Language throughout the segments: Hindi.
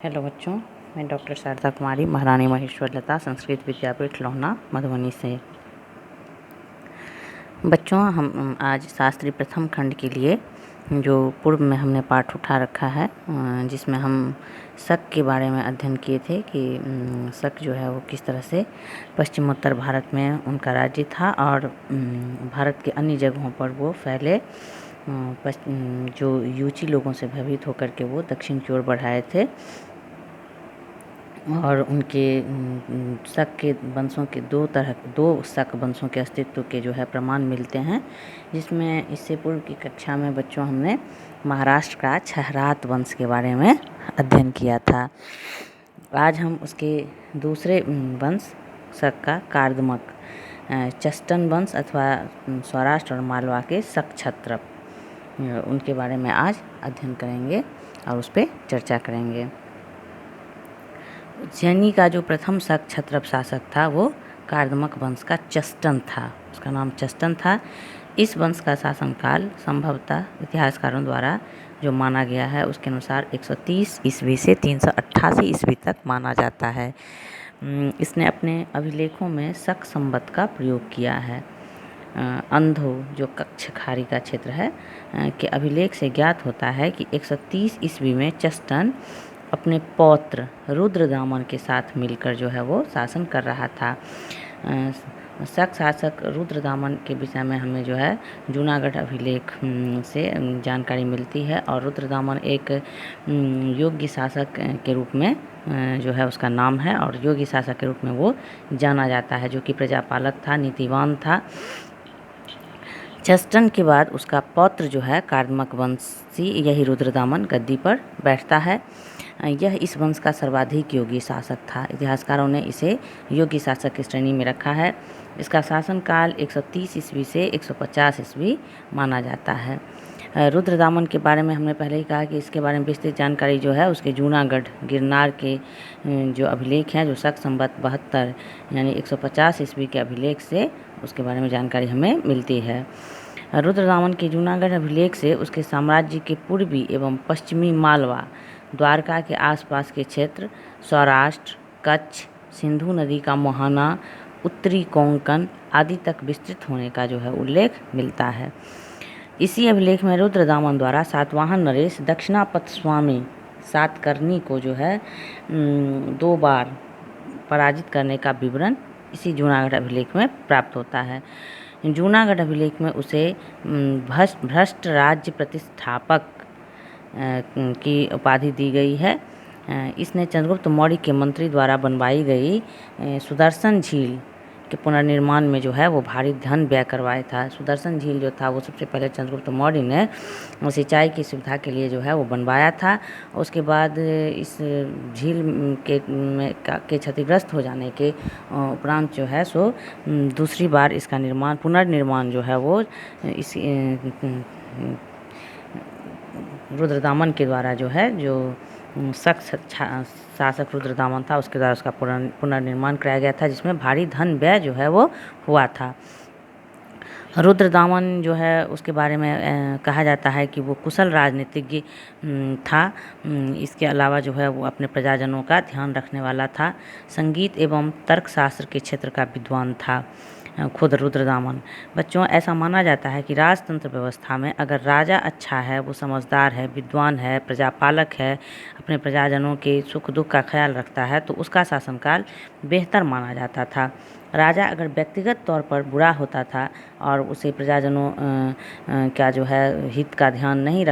हेलो बच्चों, मैं डॉक्टर शारदा कुमारी, महारानी महेश्वर लता संस्कृत विद्यापीठ लोहना मधुबनी से। बच्चों, हम आज शास्त्री प्रथम खंड के लिए जो पूर्व में हमने पाठ उठा रखा है, जिसमें हम शक के बारे में अध्ययन किए थे कि शक जो है वो किस तरह से पश्चिमोत्तर भारत में उनका राज्य था और भारत के अन्य जगहों पर वो फैले, जो यूची लोगों से भयभीत होकर के वो दक्षिण की ओर बढ़ाए थे। और उनके शक के वंशों के दो शक वंशों के अस्तित्व के जो है प्रमाण मिलते हैं, जिसमें इससे पूर्व की कक्षा में बच्चों हमने महाराष्ट्र का छहरात वंश के बारे में अध्ययन किया था। आज हम उसके दूसरे वंश शक का कार्दमक चस्टन वंश अथवा सौराष्ट्र और मालवा के शक क्षत्रप, उनके बारे में आज अध्ययन करेंगे और उस पर चर्चा करेंगे। उज्जैनी का जो प्रथम शक क्षत्रप शासक था वो कार्दमक वंश का चस्टन था, उसका नाम चस्टन था। इस वंश का शासनकाल संभवतः इतिहासकारों द्वारा जो माना गया है उसके अनुसार 130 ईस्वी से 388 ईस्वी तक माना जाता है। इसने अपने अभिलेखों में शक संवत का प्रयोग किया है। अंधो जो कक्षखारी का क्षेत्र है के अभिलेख से ज्ञात होता है कि 130 ईस्वी में चस्टन अपने पौत्र रुद्रदामन के साथ मिलकर जो है वो शासन कर रहा था। शक शासक रुद्रदामन के विषय में हमें जो है जूनागढ़ अभिलेख से जानकारी मिलती है और रुद्रदामन एक योग्य शासक के रूप में जो है उसका नाम है और योग्य शासक के रूप में वो जाना जाता है, जो कि प्रजापालक था, नीतिवान था। चस्टन के बाद उसका पौत्र जो है कार्दमक वंशी, यही रुद्रदामन गद्दी पर बैठता है। यह इस वंश का सर्वाधिक योगी शासक था। इतिहासकारों ने इसे योगी शासक की श्रेणी में रखा है। इसका शासनकाल 130 ईस्वी से 150 ईस्वी माना जाता है। रुद्रदामन के बारे में हमने पहले ही कहा कि इसके बारे में विस्तृत जानकारी जो है उसके जूनागढ़ गिरनार के जो अभिलेख हैं, जो शक संवत 72 यानी 150 ईस्वी के अभिलेख से उसके बारे में जानकारी हमें मिलती है। रुद्रदामन के जूनागढ़ अभिलेख से उसके साम्राज्य के पूर्वी एवं पश्चिमी मालवा, द्वारका के आसपास के क्षेत्र, सौराष्ट्र, कच्छ, सिंधु नदी का मुहाना, उत्तरी कोंकण आदि तक विस्तृत होने का जो है उल्लेख मिलता है। इसी अभिलेख में रुद्रदामन द्वारा सातवाहन नरेश दक्षिणापथ स्वामी सातकर्णी को जो है 2 बार पराजित करने का विवरण इसी जूनागढ़ अभिलेख में प्राप्त होता है। जूनागढ़ अभिलेख में उसे भ्रष्ट राज्य प्रतिष्ठापक की उपाधि दी गई है। इसने चंद्रगुप्त मौर्य के मंत्री द्वारा बनवाई गई सुदर्शन झील के पुनर्निर्माण में जो है वो भारी धन व्यय करवाया था। सुदर्शन झील जो था वो सबसे पहले चंद्रगुप्त मौर्य ने सिंचाई की सुविधा के लिए जो है वो बनवाया था। उसके बाद इस झील के क्षतिग्रस्त हो जाने के उपरांत जो है सो दूसरी बार इसका पुनर्निर्माण जो है वो इस रुद्रदामन के द्वारा जो है जो शक शासक रुद्रदामन था उसके द्वारा उसका पुनर्निर्माण कराया गया था, जिसमें भारी धन व्यय जो है वो हुआ था। रुद्रदामन जो है उसके बारे में कहा जाता है कि वो कुशल राजनीतिज्ञ था। इसके अलावा जो है वो अपने प्रजाजनों का ध्यान रखने वाला था। संगीत एवं तर्कशास्त्र के क्षेत्र का विद्वान था खुद रुद्रदामन। बच्चों, ऐसा माना जाता है कि राजतंत्र व्यवस्था में अगर राजा अच्छा है, वो समझदार है, विद्वान है, प्रजापालक है, अपने प्रजाजनों के सुख दुख का ख्याल रखता है, तो उसका शासनकाल बेहतर माना जाता था। राजा अगर व्यक्तिगत तौर पर बुरा होता था और उसे प्रजाजनों का जो है हित का ध्यान नहीं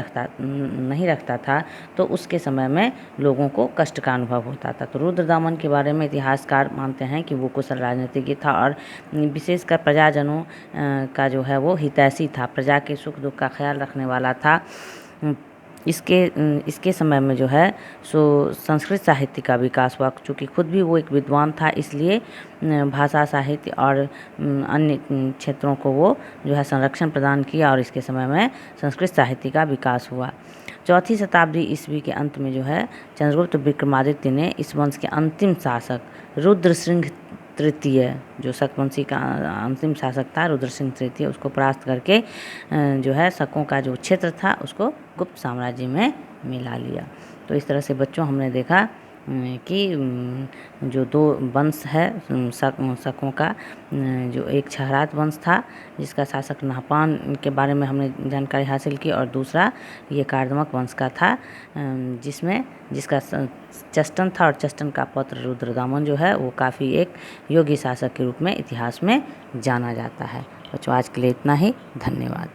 रखता था, तो उसके समय में लोगों को कष्ट का अनुभव होता था। तो रुद्रदामन के बारे में इतिहासकार मानते हैं कि वो कुशल राजनीतिज्ञ था और विशेषकर प्रजाजनों का जो है वो हितैषी था, प्रजा के सुख दुख का ख्याल रखने वाला था। इसके समय में जो है सो संस्कृत साहित्य का विकास हुआ। चूँकि खुद भी वो एक विद्वान था, इसलिए भाषा साहित्य और अन्य क्षेत्रों को वो जो है संरक्षण प्रदान किया और इसके समय में संस्कृत साहित्य का विकास हुआ। 4वीं शताब्दी ईस्वी के अंत में जो है चंद्रगुप्त विक्रमादित्य ने इस वंश के अंतिम शासक रुद्रसिंह तृतीय, जो शकवंशी का अंतिम शासक था रुद्रसिंह तृतीय, उसको परास्त करके जो है शकों का जो क्षेत्र था उसको गुप्त साम्राज्य में मिला लिया। तो इस तरह से बच्चों हमने देखा कि जो दो वंश है शकों का, जो एक छहरात वंश था जिसका शासक नहपान के बारे में हमने जानकारी हासिल की, और दूसरा ये कार्दमक वंश का था जिसका चेस्टन था, और चेस्टन का पुत्र रुद्रदामन जो है वो काफ़ी एक योग्य शासक के रूप में इतिहास में जाना जाता है। बच्चों आज के लिए इतना ही, धन्यवाद।